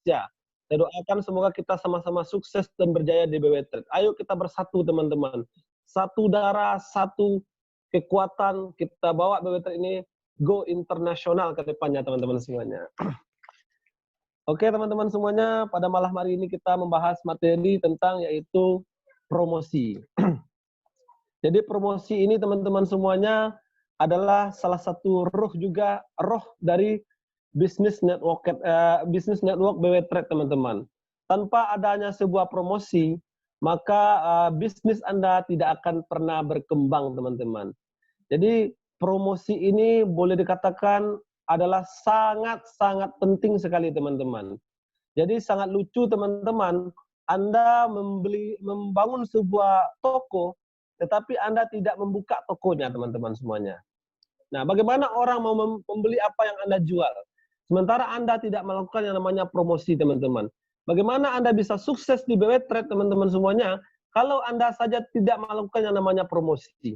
Indonesia. Saya doakan semoga kita sama-sama sukses dan berjaya di BW Trade. Ayo kita bersatu teman-teman. Satu darah, satu kekuatan, kita bawa BW Trade ini go internasional ke depannya teman-teman semuanya. Oke teman-teman semuanya, pada malam hari ini kita membahas materi tentang yaitu promosi. Jadi promosi ini teman-teman semuanya adalah salah satu roh dari bisnis network BW Trade teman-teman. Tanpa adanya sebuah promosi, maka bisnis Anda tidak akan pernah berkembang teman-teman. Jadi promosi ini boleh dikatakan adalah sangat-sangat penting sekali teman-teman. Jadi sangat lucu teman-teman, Anda membangun sebuah toko, tetapi Anda tidak membuka tokonya teman-teman semuanya. Nah, bagaimana orang mau membeli apa yang Anda jual? Sementara Anda tidak melakukan yang namanya promosi teman-teman. Bagaimana Anda bisa sukses di BW Trade teman-teman semuanya, kalau Anda saja tidak melakukan yang namanya promosi.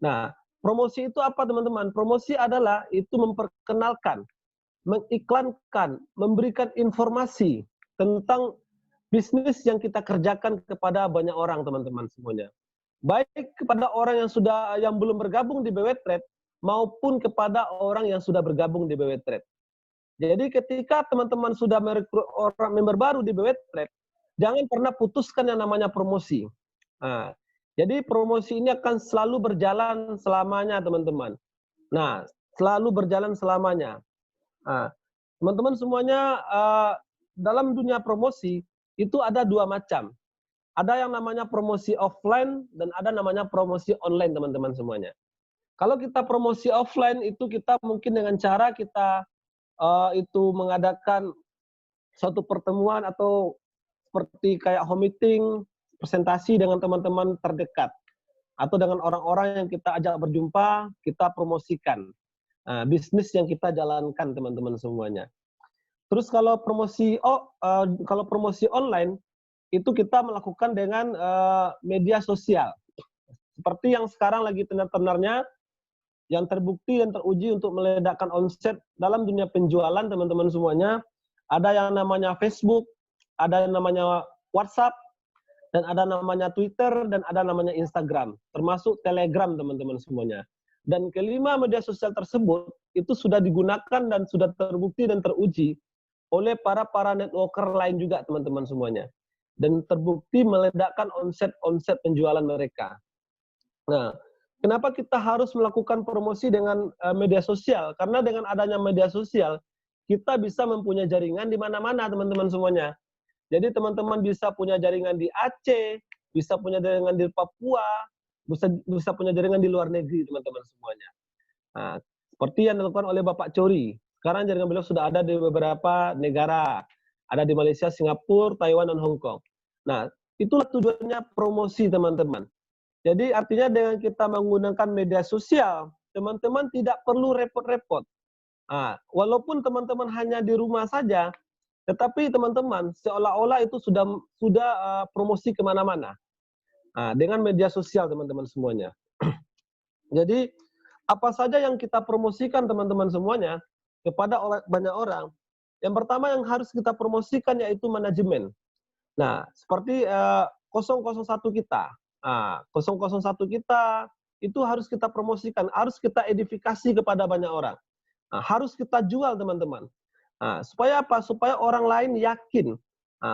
Nah, promosi itu apa teman-teman? Promosi adalah itu memperkenalkan, mengiklankan, memberikan informasi tentang bisnis yang kita kerjakan kepada banyak orang teman-teman semuanya. Baik kepada orang yang belum bergabung di BW Trade maupun kepada orang yang sudah bergabung di BW Trade. Jadi ketika teman-teman sudah merekrut orang member baru di BW Trade, jangan pernah putuskan yang namanya promosi. Nah, jadi promosi ini akan selalu berjalan selamanya teman-teman. Nah, selalu berjalan selamanya. Nah, teman-teman semuanya dalam dunia promosi itu ada dua macam. Ada yang namanya promosi offline dan ada namanya promosi online teman-teman semuanya. Kalau kita promosi offline itu kita mungkin dengan cara kita itu mengadakan suatu pertemuan atau seperti kayak home meeting, presentasi dengan teman-teman terdekat atau dengan orang-orang yang kita ajak berjumpa, kita promosikan bisnis yang kita jalankan teman-teman semuanya. Terus kalau promosi online itu kita melakukan dengan media sosial. Seperti yang sekarang lagi tenar-tenarnya, yang terbukti dan teruji untuk meledakkan omset dalam dunia penjualan teman-teman semuanya, ada yang namanya Facebook, ada yang namanya WhatsApp, dan ada namanya Twitter, dan ada namanya Instagram, termasuk Telegram teman-teman semuanya. Dan kelima media sosial tersebut itu sudah digunakan dan sudah terbukti dan teruji oleh para networker lain juga teman-teman semuanya. Dan terbukti meledakkan omset penjualan mereka. Nah, kenapa kita harus melakukan promosi dengan media sosial? Karena dengan adanya media sosial, kita bisa mempunyai jaringan di mana-mana teman-teman semuanya. Jadi teman-teman bisa punya jaringan di Aceh, bisa punya jaringan di Papua, bisa punya jaringan di luar negeri teman-teman semuanya. Nah, seperti yang dilakukan oleh Bapak Chori. Sekarang jaringan beliau sudah ada di beberapa negara. Ada di Malaysia, Singapura, Taiwan, dan Hong Kong. Nah, itulah tujuannya promosi teman-teman. Jadi artinya dengan kita menggunakan media sosial, teman-teman tidak perlu repot-repot. Nah, walaupun teman-teman hanya di rumah saja, tetapi teman-teman seolah-olah itu sudah promosi kemana-mana. Nah, dengan media sosial teman-teman semuanya. Jadi apa saja yang kita promosikan teman-teman semuanya kepada banyak orang. Yang pertama yang harus kita promosikan yaitu manajemen. Nah, seperti 001 kita. Nah, 001 kita itu harus kita promosikan, harus kita edifikasi kepada banyak orang. Nah, harus kita jual teman-teman. Nah, supaya apa? Supaya orang lain yakin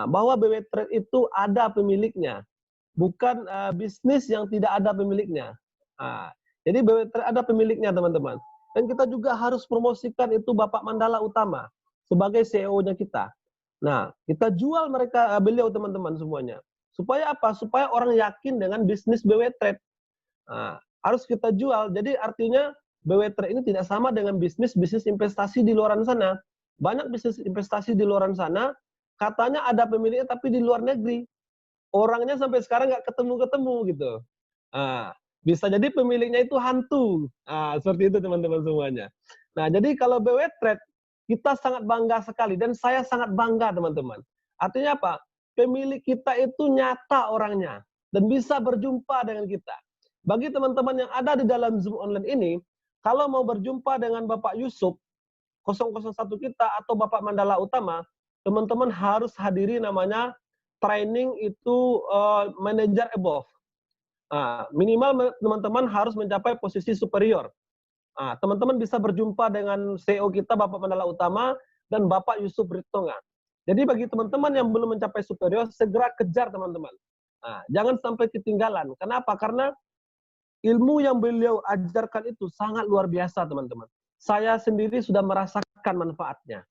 bahwa BW Trade itu ada pemiliknya, bukan bisnis yang tidak ada pemiliknya. Nah, jadi BW Trade ada pemiliknya teman-teman. Dan kita juga harus promosikan itu Bapak Mandala Utama sebagai CEO-nya kita. Nah, kita jual beliau teman-teman semuanya. Supaya apa? Supaya orang yakin dengan bisnis BW Trade. Nah, harus kita jual. Jadi artinya BW Trade ini tidak sama dengan bisnis investasi di luar sana. Banyak bisnis investasi di luar sana, katanya ada pemiliknya tapi di luar negeri. Orangnya sampai sekarang nggak ketemu-ketemu gitu. Nah, bisa jadi pemiliknya itu hantu. Nah, seperti itu teman-teman semuanya. Nah, jadi kalau BW Trade, kita sangat bangga sekali dan saya sangat bangga teman-teman. Artinya apa? Pemilik kita itu nyata orangnya dan bisa berjumpa dengan kita. Bagi teman-teman yang ada di dalam Zoom online ini, kalau mau berjumpa dengan Bapak Yusuf 001 kita atau Bapak Mandala Utama, teman-teman harus hadiri namanya training itu manager above. Minimal teman-teman harus mencapai posisi superior. Teman-teman bisa berjumpa dengan CEO kita, Bapak Mandala Utama, dan Bapak Yusuf Ritonga. Jadi bagi teman-teman yang belum mencapai superior, segera kejar teman-teman. Jangan sampai ketinggalan. Kenapa? Karena ilmu yang beliau ajarkan itu sangat luar biasa, teman-teman. Saya sendiri sudah merasakan manfaatnya.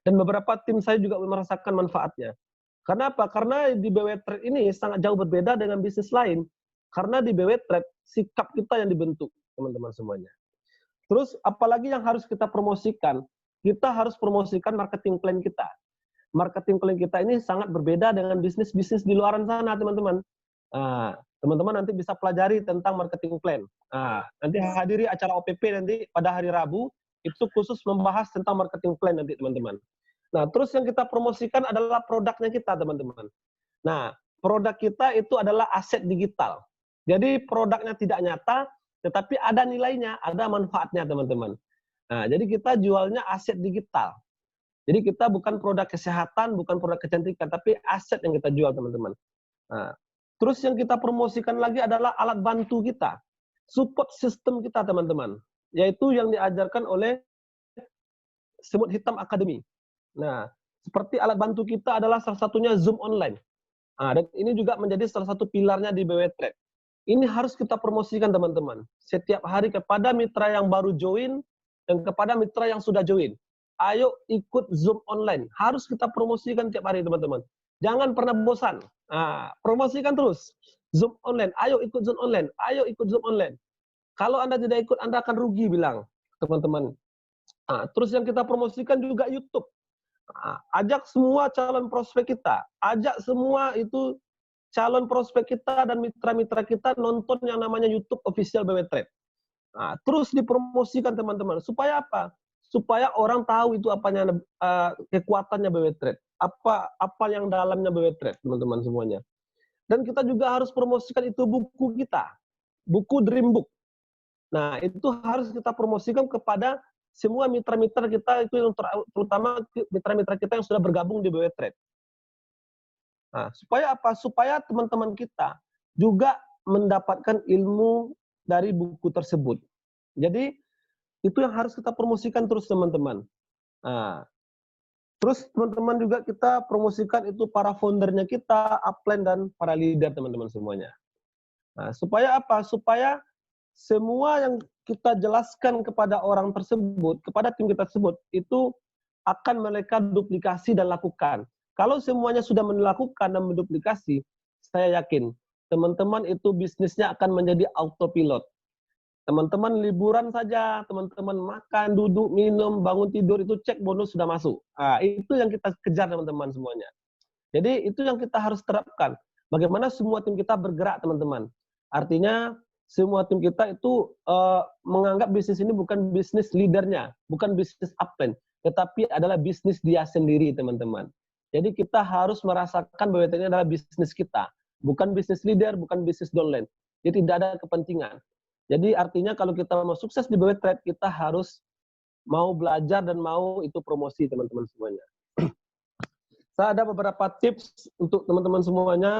Dan beberapa tim saya juga merasakan manfaatnya. Kenapa? Karena di BW Trade ini sangat jauh berbeda dengan bisnis lain. Karena di BW Trade, sikap kita yang dibentuk, teman-teman semuanya. Terus, apalagi yang harus kita promosikan? Kita harus promosikan marketing plan kita. Marketing plan kita ini sangat berbeda dengan bisnis-bisnis di luar sana, teman-teman. Teman-teman nanti bisa pelajari tentang marketing plan. Nanti hadiri acara OPP nanti pada hari Rabu, itu khusus membahas tentang marketing plan nanti, teman-teman. Nah, terus yang kita promosikan adalah produknya kita, teman-teman. Nah, produk kita itu adalah aset digital. Jadi produknya tidak nyata, tetapi ada nilainya, ada manfaatnya, teman-teman. Nah, jadi kita jualnya aset digital. Jadi kita bukan produk kesehatan, bukan produk kecantikan, tapi aset yang kita jual, teman-teman. Nah, terus yang kita promosikan lagi adalah alat bantu kita, support system kita, teman-teman, yaitu yang diajarkan oleh Semut Hitam Academy. Nah, seperti alat bantu kita adalah salah satunya Zoom Online. Dan ini juga menjadi salah satu pilarnya di BW Trade. Ini harus kita promosikan, teman-teman. Setiap hari kepada mitra yang baru join dan kepada mitra yang sudah join. Ayo ikut Zoom Online. Harus kita promosikan tiap hari, teman-teman. Jangan pernah bosan. Promosikan terus. Zoom Online. Ayo ikut Zoom Online. Ayo ikut Zoom Online. Kalau Anda tidak ikut, Anda akan rugi, bilang teman-teman. Terus yang kita promosikan juga YouTube. Ajak semua calon prospek kita. Ajak semua itu calon prospek kita dan mitra-mitra kita nonton yang namanya YouTube Official BW Trade. Terus dipromosikan, teman-teman. Supaya apa? Supaya orang tahu itu apanya kekuatannya BW Trade. Apa yang dalamnya BW Trade, teman-teman semuanya. Dan kita juga harus promosikan itu buku kita. Buku Dream Book. Nah, itu harus kita promosikan kepada semua mitra-mitra kita, itu yang terutama mitra-mitra kita yang sudah bergabung di BW Trade. Supaya apa? Supaya teman-teman kita juga mendapatkan ilmu dari buku tersebut. Jadi, itu yang harus kita promosikan terus, teman-teman. Terus teman-teman juga kita promosikan itu para foundernya kita, upline dan para leader, teman-teman semuanya. Supaya apa? Supaya semua yang kita jelaskan kepada orang tersebut, kepada tim kita tersebut, itu akan mereka duplikasi dan lakukan. Kalau semuanya sudah melakukan dan menduplikasi, saya yakin teman-teman itu bisnisnya akan menjadi autopilot. Teman-teman liburan saja, teman-teman makan, duduk, minum, bangun tidur, itu cek bonus sudah masuk. Itu yang kita kejar, teman-teman semuanya. Jadi itu yang kita harus terapkan. Bagaimana semua tim kita bergerak, teman-teman. Artinya semua tim kita itu menganggap bisnis ini bukan bisnis leadernya, bukan bisnis upline, tetapi adalah bisnis dia sendiri, teman-teman. Jadi kita harus merasakan bahwa ini adalah bisnis kita, bukan bisnis leader, bukan bisnis downline. Jadi tidak ada kepentingan. Jadi artinya kalau kita mau sukses di BW Trade, kita harus mau belajar dan mau itu promosi, teman-teman semuanya. Saya ada beberapa tips untuk teman-teman semuanya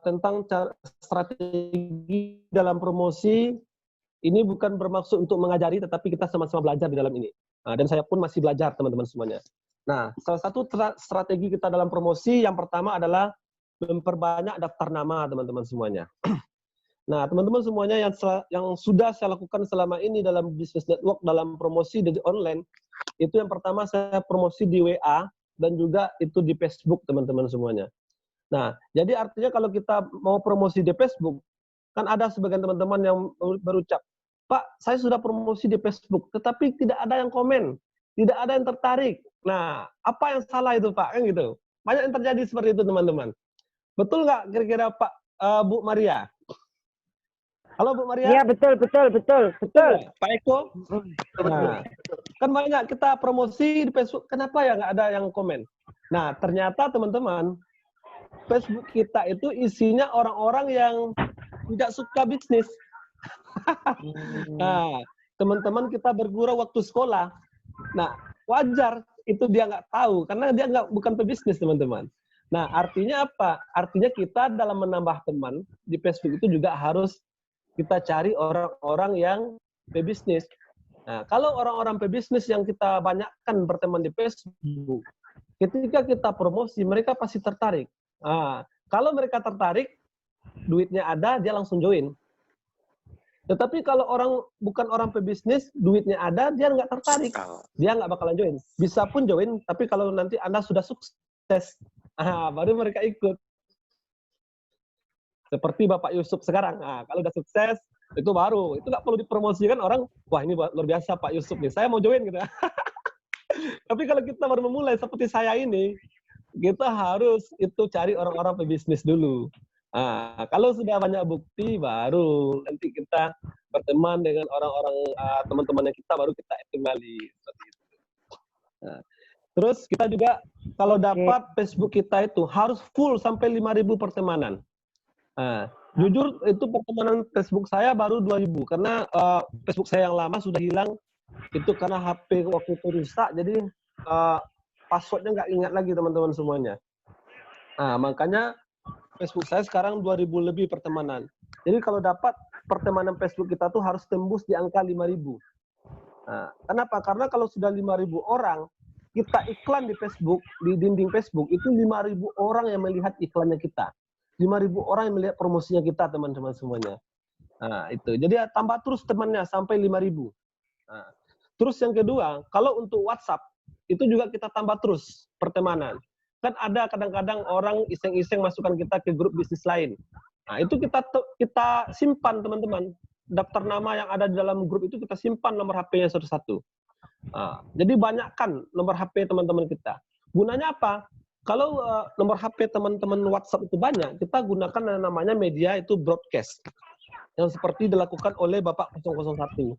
tentang strategi dalam promosi. Ini bukan bermaksud untuk mengajari, tetapi kita sama-sama belajar di dalam ini. Dan saya pun masih belajar, teman-teman semuanya. Nah, salah satu strategi kita dalam promosi yang pertama adalah memperbanyak daftar nama, teman-teman semuanya. Nah, teman-teman semuanya yang sudah saya lakukan selama ini dalam business network, dalam promosi di online, itu yang pertama saya promosi di WA dan juga itu di Facebook, teman-teman semuanya. Nah, jadi artinya kalau kita mau promosi di Facebook, kan ada sebagian teman-teman yang berucap, Pak, saya sudah promosi di Facebook, tetapi tidak ada yang komen, tidak ada yang tertarik. Nah, apa yang salah itu, Pak? Kan gitu. Banyak yang terjadi seperti itu, teman-teman. Betul nggak kira-kira Pak, Bu Maria? Halo Bu Maria. Iya, betul. Pak Eko. Nah, kan banyak kita promosi di Facebook, kenapa ya nggak ada yang komen? Nah, ternyata teman-teman, Facebook kita itu isinya orang-orang yang tidak suka bisnis. Nah, teman-teman kita bergurau waktu sekolah. Nah, wajar itu dia nggak tahu karena dia bukan pebisnis teman-teman. Nah, artinya apa? Artinya kita dalam menambah teman di Facebook itu juga harus kita cari orang-orang yang pebisnis. Nah, kalau orang-orang pebisnis yang kita banyakkan berteman di Facebook, ketika kita promosi, mereka pasti tertarik. Nah, kalau mereka tertarik, duitnya ada, dia langsung join. Tetapi kalau bukan orang pebisnis, duitnya ada, dia nggak tertarik. Dia nggak bakalan join. Bisa pun join, tapi kalau nanti Anda sudah sukses, baru mereka ikut. Seperti Bapak Yusuf sekarang. Nah, kalau udah sukses, itu baru. Itu nggak perlu dipromosikan orang, wah ini luar biasa Pak Yusuf nih, saya mau join gitu. Tapi kalau kita baru memulai seperti saya ini, kita harus itu cari orang-orang pebisnis dulu. Nah, kalau sudah banyak bukti, baru nanti kita berteman dengan orang-orang teman-teman yang kita, baru kita kembali. Nah, terus kita juga kalau dapat Facebook kita itu harus full sampai 5.000 pertemanan. Nah, jujur itu pertemanan Facebook saya baru 2.000 karena Facebook saya yang lama sudah hilang. Itu karena HP waktu itu rusak, jadi passwordnya nggak ingat lagi teman-teman semuanya. Nah, makanya Facebook saya sekarang 2.000 lebih pertemanan. Jadi kalau dapat pertemanan Facebook kita tuh harus tembus di angka 5.000. Nah, kenapa? Karena kalau sudah 5.000 orang, kita iklan di Facebook, di dinding Facebook, itu 5.000 orang yang melihat iklannya kita. 5.000 orang yang melihat promosinya kita, teman-teman semuanya. Nah, itu. Jadi tambah terus temannya sampai 5.000. Nah, terus yang kedua, kalau untuk WhatsApp, itu juga kita tambah terus pertemanan. Kan ada kadang-kadang orang iseng-iseng masukkan kita ke grup bisnis lain. Nah, itu kita simpan, teman-teman. Daftar nama yang ada di dalam grup itu kita simpan nomor HP-nya satu-satu. Nah, jadi banyakkan nomor HP teman-teman kita. Gunanya apa? Kalau nomor HP teman-teman WhatsApp itu banyak, kita gunakan yang namanya media itu broadcast. Yang seperti dilakukan oleh Bapak 001.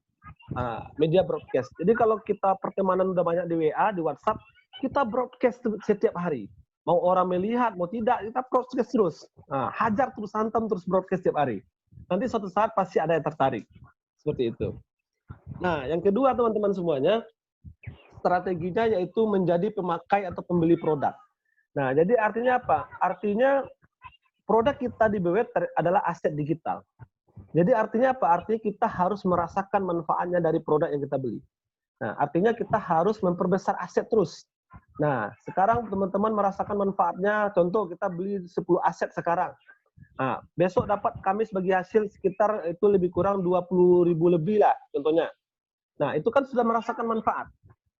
Media broadcast. Jadi kalau kita pertemanan udah banyak di WA, di WhatsApp, kita broadcast setiap hari. Mau orang melihat, mau tidak, kita broadcast terus. Hajar terus, hantam terus broadcast setiap hari. Nanti suatu saat pasti ada yang tertarik. Seperti itu. Nah, yang kedua teman-teman semuanya, strateginya yaitu menjadi pemakai atau pembeli produk. Nah, jadi artinya apa? Artinya produk kita di BWT adalah aset digital. Jadi artinya apa? Artinya kita harus merasakan manfaatnya dari produk yang kita beli. Nah, artinya kita harus memperbesar aset terus. Nah, sekarang teman-teman merasakan manfaatnya, contoh kita beli 10 aset sekarang. Nah, besok dapat kami sebagai hasil sekitar itu lebih kurang 20.000 lebih lah contohnya. Nah, itu kan sudah merasakan manfaat.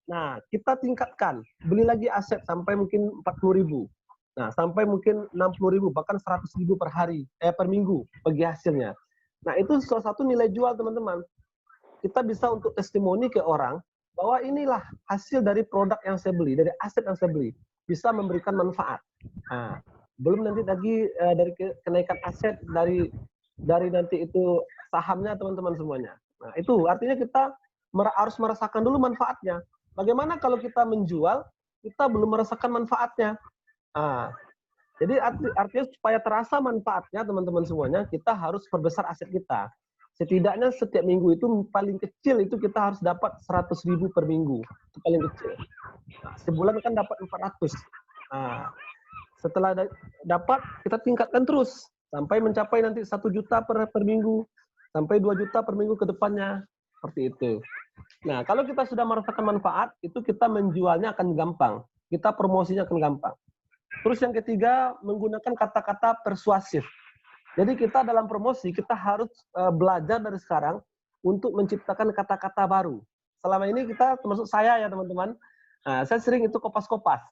Nah, kita tingkatkan, beli lagi aset sampai mungkin 40.000. Nah, sampai mungkin 60.000, bahkan 100.000 per hari, per minggu bagi hasilnya. Nah, itu salah satu nilai jual, teman-teman. Kita bisa untuk testimoni ke orang bahwa inilah hasil dari produk yang saya beli, dari aset yang saya beli. Bisa memberikan manfaat. Nah, belum nanti lagi dari kenaikan aset, dari nanti itu sahamnya, teman-teman semuanya. Nah, itu artinya kita harus merasakan dulu manfaatnya. Bagaimana kalau kita menjual, kita belum merasakan manfaatnya. Nah, jadi artinya supaya terasa manfaatnya teman-teman semuanya, kita harus perbesar aset kita. Setidaknya setiap minggu itu paling kecil itu kita harus dapat 100.000 per minggu. Itu paling kecil. Nah, sebulan kan dapat 400. Nah, setelah dapat, kita tingkatkan terus. Sampai mencapai nanti 1 juta per minggu. Sampai 2 juta per minggu ke depannya. Seperti itu. Nah, kalau kita sudah merasakan manfaat, itu kita menjualnya akan gampang. Kita promosinya akan gampang. Terus yang ketiga, menggunakan kata-kata persuasif. Jadi kita dalam promosi, kita harus belajar dari sekarang untuk menciptakan kata-kata baru. Selama ini kita, termasuk saya ya teman-teman, saya sering itu kopas-kopas.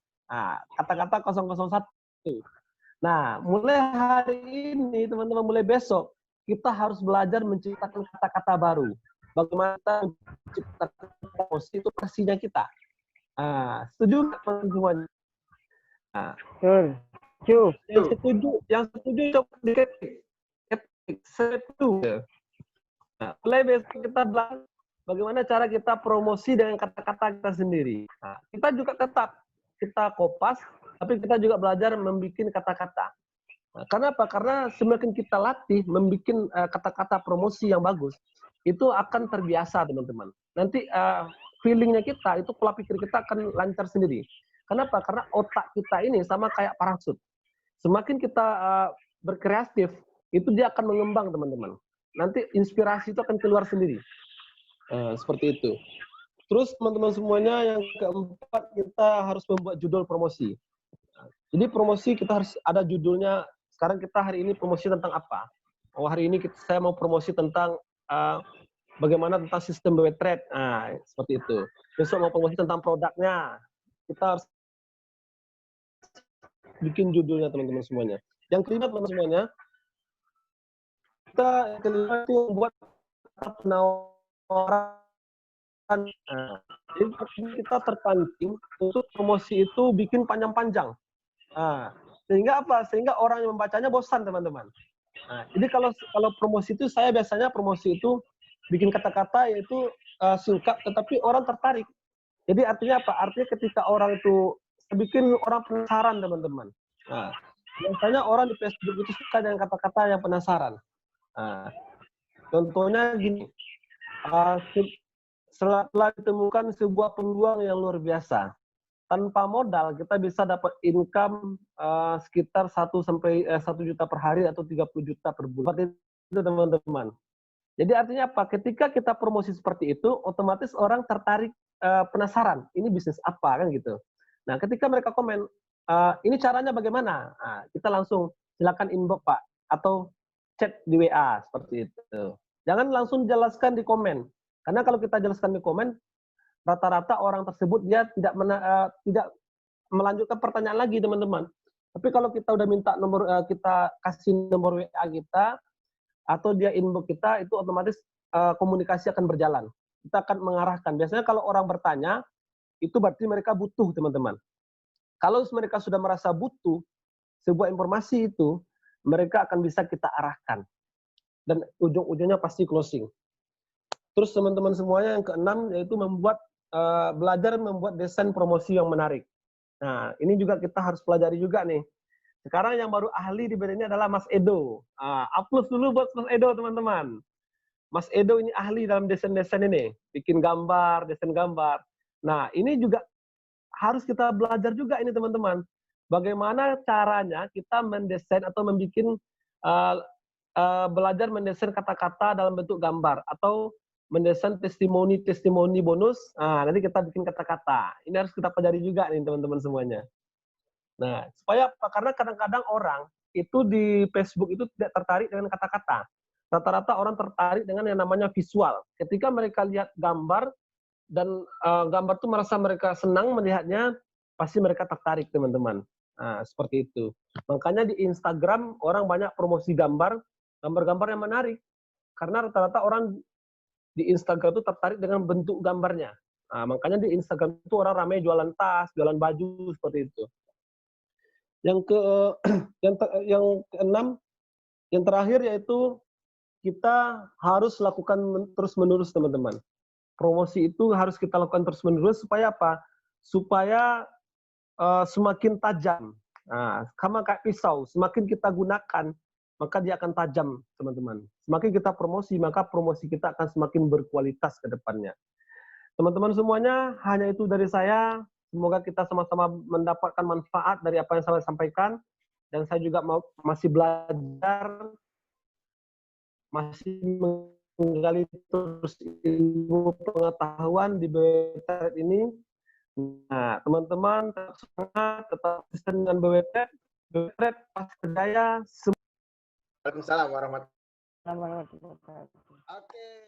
Kata-kata 001. Nah, mulai hari ini, teman-teman, mulai besok, kita harus belajar menciptakan kata-kata baru. Bagaimana menciptakan promosi itu versinya kita. Setuju nggak teman-teman? Yang setuju coba diketik. Setuju. Nah, mulai besok kita belajar bagaimana cara kita promosi dengan kata-kata kita sendiri. Nah, kita juga tetap kita kopas, tapi kita juga belajar membuat kata-kata. Nah, karena apa? Karena semakin kita latih membuat kata-kata promosi yang bagus, itu akan terbiasa, teman-teman. Nanti feelingnya kita, itu pola pikir kita akan lancar sendiri. Kenapa? Karena otak kita ini sama kayak parasut. Semakin kita berkreatif, itu dia akan mengembang, teman-teman. Nanti inspirasi itu akan keluar sendiri. Seperti itu. Terus teman-teman semuanya, yang keempat, kita harus membuat judul promosi. Jadi promosi kita harus ada judulnya. Sekarang kita hari ini promosi tentang apa? Oh, hari ini saya mau promosi tentang bagaimana tentang sistem BW Trade. Nah, seperti itu. Besok mau promosi tentang produknya. Kita harus bikin judulnya, teman-teman semuanya. Yang kelima, teman-teman semuanya, kita kelima itu membuat penawaran. Jadi kita terpancing untuk promosi itu bikin panjang-panjang. Sehingga apa? Sehingga orang yang membacanya bosan, teman-teman. Jadi kalau promosi itu, saya biasanya promosi itu bikin kata-kata yaitu singkat, tetapi orang tertarik. Jadi artinya apa? Artinya ketika orang itu bikin orang penasaran, teman-teman. Biasanya orang di Facebook itu suka dengan kata-kata yang penasaran. Contohnya gini, setelah ditemukan sebuah peluang yang luar biasa. Tanpa modal kita bisa dapat income sekitar 1 juta per hari atau 30 juta per bulan. Itu, teman-teman. Jadi artinya apa? Ketika kita promosi seperti itu, otomatis orang tertarik, penasaran. Ini bisnis apa, kan gitu. Nah, ketika mereka komen, ini caranya bagaimana? Kita langsung silakan inbox, Pak, atau chat di WA seperti itu. Jangan langsung jelaskan di komen. Karena kalau kita jelaskan di komen, rata-rata orang tersebut dia tidak melanjutkan pertanyaan lagi, teman-teman. Tapi kalau kita udah minta nomor, kita kasih nomor WA kita, atau dia inbox kita, itu otomatis komunikasi akan berjalan. Kita akan mengarahkan. Biasanya kalau orang bertanya, itu berarti mereka butuh, teman-teman. Kalau mereka sudah merasa butuh sebuah informasi itu, mereka akan bisa kita arahkan. Dan ujung-ujungnya pasti closing. Terus teman-teman semuanya, yang keenam, yaitu belajar membuat desain promosi yang menarik. Nah, ini juga kita harus pelajari juga nih. Sekarang yang baru ahli di bidang ini adalah Mas Edo. Upload dulu buat Mas Edo, teman-teman. Mas Edo ini ahli dalam desain-desain ini. Bikin gambar, desain gambar. Nah, ini juga harus kita belajar juga ini, teman-teman. Bagaimana caranya kita mendesain atau membuat belajar mendesain kata-kata dalam bentuk gambar. Atau mendesain testimoni bonus. Nanti kita bikin kata-kata. Ini harus kita pelajari juga nih, teman-teman semuanya. Nah, supaya apa? Karena kadang-kadang orang itu di Facebook itu tidak tertarik dengan kata-kata. Rata-rata orang tertarik dengan yang namanya visual. Ketika mereka lihat gambar, dan gambar itu merasa mereka senang melihatnya, pasti mereka tertarik, teman-teman. Seperti itu. Makanya di Instagram orang banyak promosi gambar-gambar yang menarik. Karena rata-rata orang di Instagram itu tertarik dengan bentuk gambarnya. Makanya di Instagram itu orang ramai jualan tas, jualan baju, seperti itu. Yang keenam, yang terakhir, yaitu kita harus lakukan terus-menerus, teman-teman. Promosi itu harus kita lakukan terus-menerus, supaya apa? Supaya semakin tajam. Sama kayak pisau, semakin kita gunakan, maka dia akan tajam, teman-teman. Semakin kita promosi, maka promosi kita akan semakin berkualitas ke depannya. Teman-teman semuanya, hanya itu dari saya. Semoga kita sama-sama mendapatkan manfaat dari apa yang saya sampaikan. Dan saya juga masih belajar, masih menggali terus ilmu pengetahuan di BW Trade ini. Nah, teman-teman, tetap semangat, tetap konsisten dengan BW Trade. BW Trade pasti berjaya. Waalaikumsalam warahmatullahi Assalamualaikum warahmatullahi wabarakatuh. wabarakatuh. Oke.